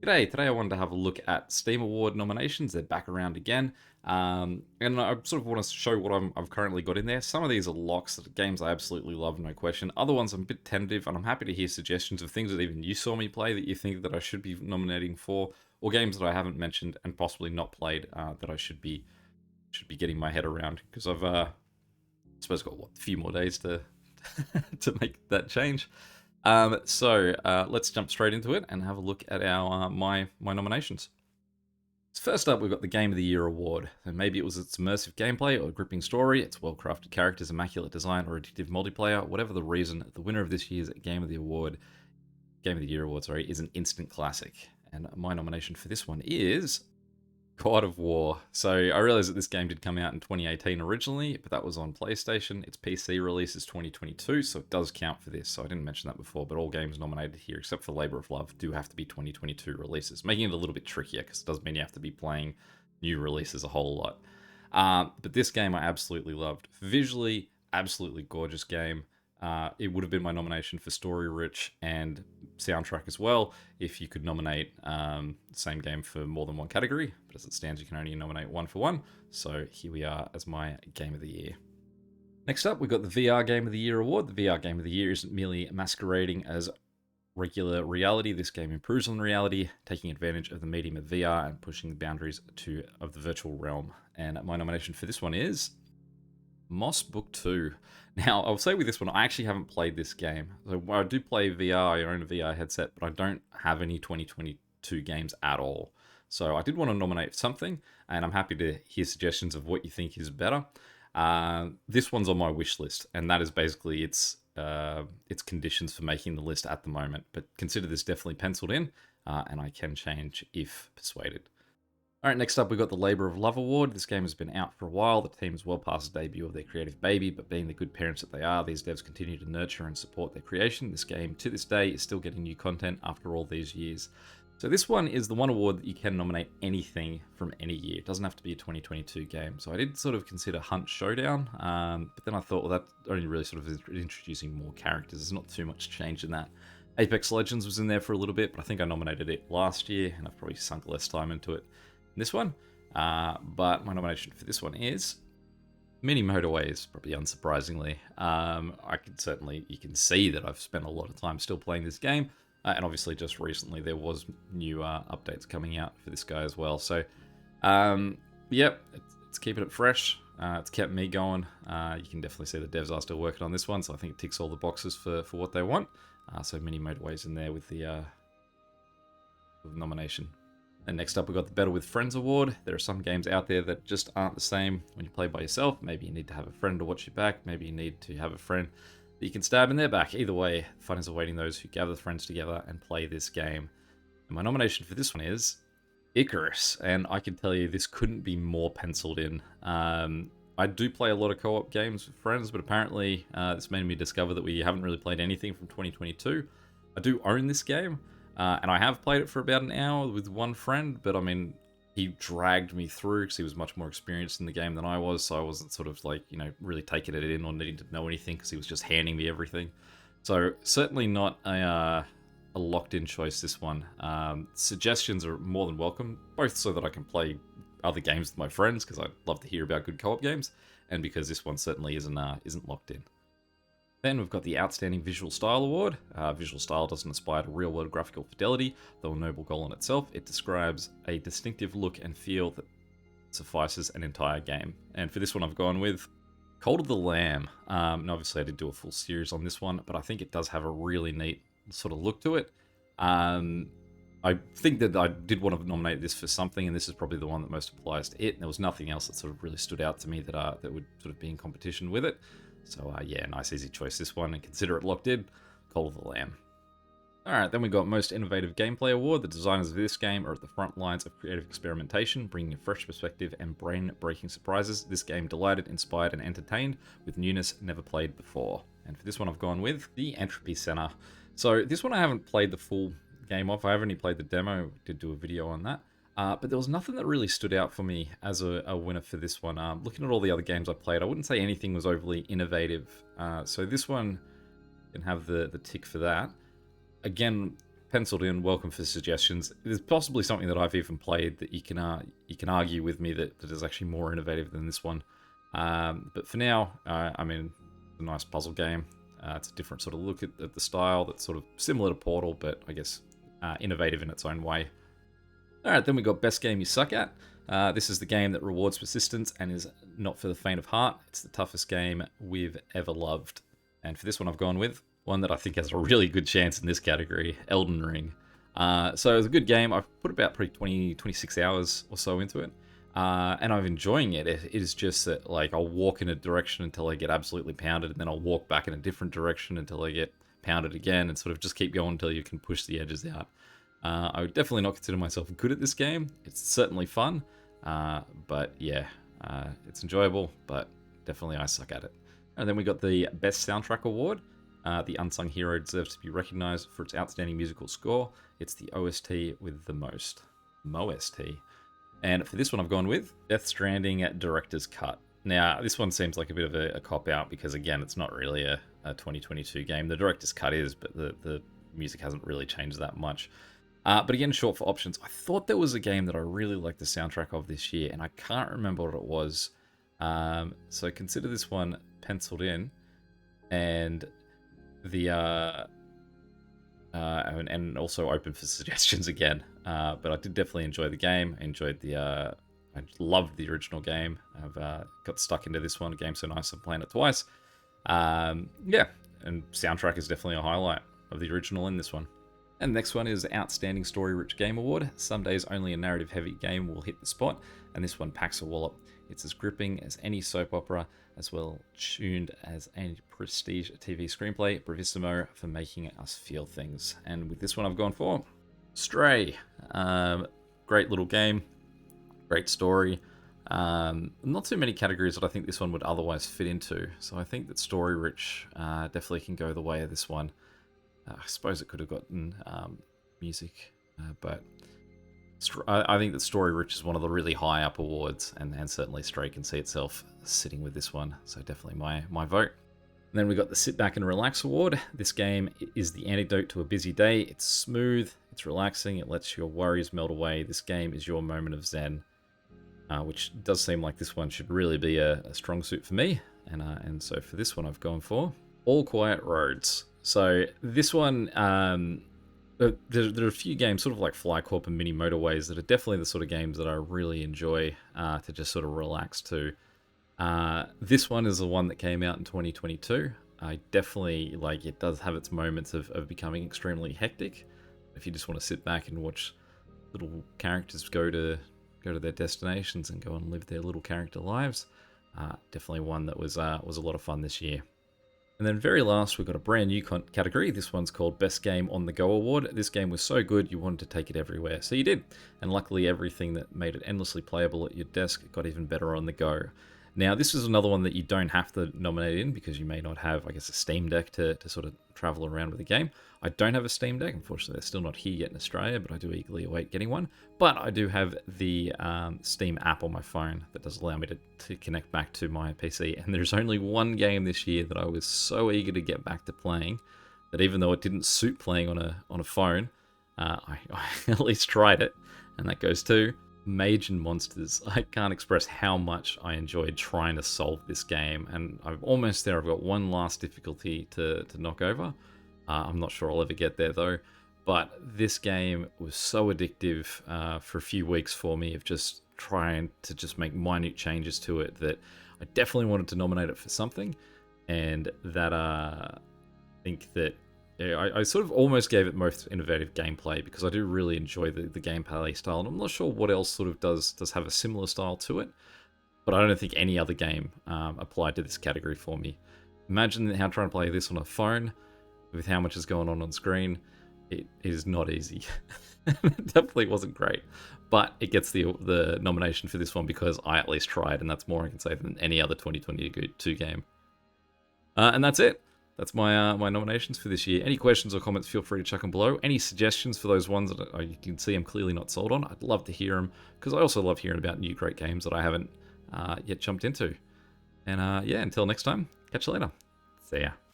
G'day, today I wanted to have a look at Steam Award nominations. They're back around again. And I sort of want to show what I've currently got in there. Some of these are locks, games I absolutely love, no question. Other ones I'm a bit tentative, and I'm happy to hear suggestions of things that even you saw me play that you think that I should be nominating for, or games that I haven't mentioned and possibly not played that I should be getting my head around. Because I suppose got a few more days to to make that change. Let's jump straight into it and have a look at our my nominations. So first up, we've got the Game of the Year award. So maybe it was its immersive gameplay or gripping story, its well-crafted characters, immaculate design, or addictive multiplayer. Whatever the reason, the winner of this year's Game of the Year award, is an instant classic. And my nomination for this one is God of War. So I realize that this game did come out in 2018 originally, but that was on PlayStation. Its PC release is 2022, so it does count for this. So I didn't mention that before, but all games nominated here, except for Labor of Love, do have to be 2022 releases, making it a little bit trickier because it does mean you have to be playing new releases a whole lot. But this game I absolutely loved. Visually, absolutely gorgeous game. It would have been my nomination for Story Rich and soundtrack as well if you could nominate the same game for more than one category. But as it stands, you can only nominate one for one. So here we are as my Game of the Year. Next up, we've got the VR Game of the Year award. The VR Game of the Year isn't merely masquerading as regular reality. This game improves on reality, taking advantage of the medium of VR and pushing the boundaries of the virtual realm. And my nomination for this one is Moss Book 2. Now, I'll say with this one, I actually haven't played this game. So I do play VR, I own a VR headset, but I don't have any 2022 games at all. So I did want to nominate something, and I'm happy to hear suggestions of what you think is better. This one's on my wish list, and that is basically its conditions for making the list at the moment. But consider this definitely penciled in, and I can change if persuaded. All right, next up, we've got the Labor of Love Award. This game has been out for a while. The team is well past the debut of their creative baby, but being the good parents that they are, these devs continue to nurture and support their creation. This game, to this day, is still getting new content after all these years. So this one is the one award that you can nominate anything from any year. It doesn't have to be a 2022 game. So I did sort of consider Hunt Showdown, but then I thought, well, that's only really sort of introducing more characters. There's not too much change in that. Apex Legends was in there for a little bit, but I think I nominated it last year, and I've probably sunk less time into it this one, but my nomination for this one is Mini Motorways, probably unsurprisingly. You can see that I've spent a lot of time still playing this game, and obviously just recently there was new updates coming out for this guy as well. So, yep, it's keeping it fresh. It's kept me going. You can definitely see the devs are still working on this one, so I think it ticks all the boxes for what they want. So Mini Motorways in there with the nomination. And next up, we've got the Better with Friends award. There are some games out there that just aren't the same when you play by yourself. Maybe you need to have a friend to watch your back. Maybe you need to have a friend that you can stab in their back. Either way, fun is awaiting those who gather friends together and play this game. And my nomination for this one is Icarus. And I can tell you this couldn't be more penciled in. I do play a lot of co-op games with friends, but apparently this made me discover that we haven't really played anything from 2022. I do own this game. And I have played it for about an hour with one friend, but I mean, he dragged me through because he was much more experienced in the game than I was, so I wasn't sort of like, really taking it in or needing to know anything because he was just handing me everything. So certainly not a locked-in choice, this one. Suggestions are more than welcome, both so that I can play other games with my friends, because I love to hear about good co-op games, and because this one certainly isn't locked in. Then we've got the Outstanding Visual Style Award. Visual style doesn't aspire to real-world graphical fidelity, though a noble goal in itself. It describes a distinctive look and feel that suffices an entire game. And for this one, I've gone with Cult of the Lamb. And obviously, I did do a full series on this one, but I think it does have a really neat sort of look to it. I think that I did want to nominate this for something, and this is probably the one that most applies to it. And there was nothing else that sort of really stood out to me that would sort of be in competition with it. So yeah, nice easy choice this one, and consider it locked in. Call of the Lamb. Alright, then we got Most Innovative Gameplay Award. The designers of this game are at the front lines of creative experimentation, bringing a fresh perspective and brain-breaking surprises. This game delighted, inspired, and entertained with newness never played before. And for this one, I've gone with the Entropy Center. So this one I haven't played the full game of. I've only played the demo. Did do a video on that. But there was nothing that really stood out for me as a winner for this one. Looking at all the other games I played, I wouldn't say anything was overly innovative. So this one can have the tick for that. Again, penciled in. Welcome for suggestions. There's possibly something that I've even played that you can argue with me that is actually more innovative than this one. But for now, I mean, it's a nice puzzle game. It's a different sort of look at the style that's sort of similar to Portal, but I guess innovative in its own way. Alright, then we got Best Game You Suck At. This is the game that rewards persistence and is not for the faint of heart. It's the toughest game we've ever loved. And for this one I've gone with one that I think has a really good chance in this category, Elden Ring. So it was a good game. I've put about probably 26 hours or so into it. And I'm enjoying it. It is just that, like, I'll walk in a direction until I get absolutely pounded, and then I'll walk back in a different direction until I get pounded again, and sort of just keep going until you can push the edges out. I would definitely not consider myself good at this game. It's certainly fun, but yeah, it's enjoyable, but definitely I suck at it. And then we got the Best Soundtrack Award. The Unsung Hero deserves to be recognized for its outstanding musical score. It's the OST with the most. MOST. And for this one I've gone with Death Stranding Director's Cut. Now, this one seems like a bit of a cop-out because, again, it's not really a 2022 game. The Director's Cut is, but the music hasn't really changed that much. But again, short for options. I thought there was a game that I really liked the soundtrack of this year, and I can't remember what it was. So consider this one penciled in, and and also open for suggestions again. But I did definitely enjoy the game. I enjoyed I loved the original game. I've got stuck into this one. A game so nice I'm playing it twice. Yeah, and soundtrack is definitely a highlight of the original in this one. And the next one is Outstanding Story Rich Game Award. Some days only a narrative heavy game will hit the spot, and this one packs a wallop. It's as gripping as any soap opera, as well tuned as any prestige TV screenplay, bravissimo for making us feel things. And with this one I've gone for Stray. Great little game, great story. Not too many categories that I think this one would otherwise fit into, so I think that Story Rich definitely can go the way of this one. I suppose it could have gotten music, but I think that Story Rich is one of the really high up awards, and certainly Stray can see itself sitting with this one, so definitely my vote. And then we got the Sit Back and Relax Award. This game is the antidote to a busy day. It's smooth, it's relaxing, it lets your worries melt away. This game is your moment of zen, which does seem like this one should really be a strong suit for me. And so for this one I've gone for All Quiet Roads. So this one, there are a few games, sort of like FlyCorp and Mini Motorways, that are definitely the sort of games that I really enjoy to just sort of relax to. This one is the one that came out in 2022. I definitely, like, it does have its moments of becoming extremely hectic. If you just want to sit back and watch little characters go to their destinations and go and live their little character lives, definitely one that was a lot of fun this year. And then very last, we've got a brand new category. This one's called Best Game on the Go Award. This game was so good, you wanted to take it everywhere. So you did. And luckily, everything that made it endlessly playable at your desk got even better on the go. Now, this is another one that you don't have to nominate in because you may not have, I guess, a Steam Deck to sort of travel around with the game. I don't have a Steam Deck. Unfortunately, they're still not here yet in Australia, but I do eagerly await getting one. But I do have the Steam app on my phone that does allow me to connect back to my PC. And there's only one game this year that I was so eager to get back to playing that even though it didn't suit playing on a phone, I at least tried it. And that goes to Mage and Monsters. I can't express how much I enjoyed trying to solve this game, and I'm almost there. I've got one last difficulty to knock over. I'm not sure I'll ever get there though, but this game was so addictive for a few weeks for me of just trying to just make minute changes to it that I definitely wanted to nominate it for something, and that I think that I sort of almost gave it most innovative gameplay because I do really enjoy the gameplay style, and I'm not sure what else sort of does have a similar style to it, but I don't think any other game applied to this category for me. Imagine how trying to play this on a phone with how much is going on screen. It is not easy. It definitely wasn't great, but it gets the nomination for this one because I at least tried, and that's more I can say than any other 2022 game. And that's it. That's my my nominations for this year. Any questions or comments, feel free to chuck them below. Any suggestions for those ones that you can see I'm clearly not sold on, I'd love to hear them, because I also love hearing about new great games that I haven't yet jumped into. And yeah, until next time, catch you later. See ya.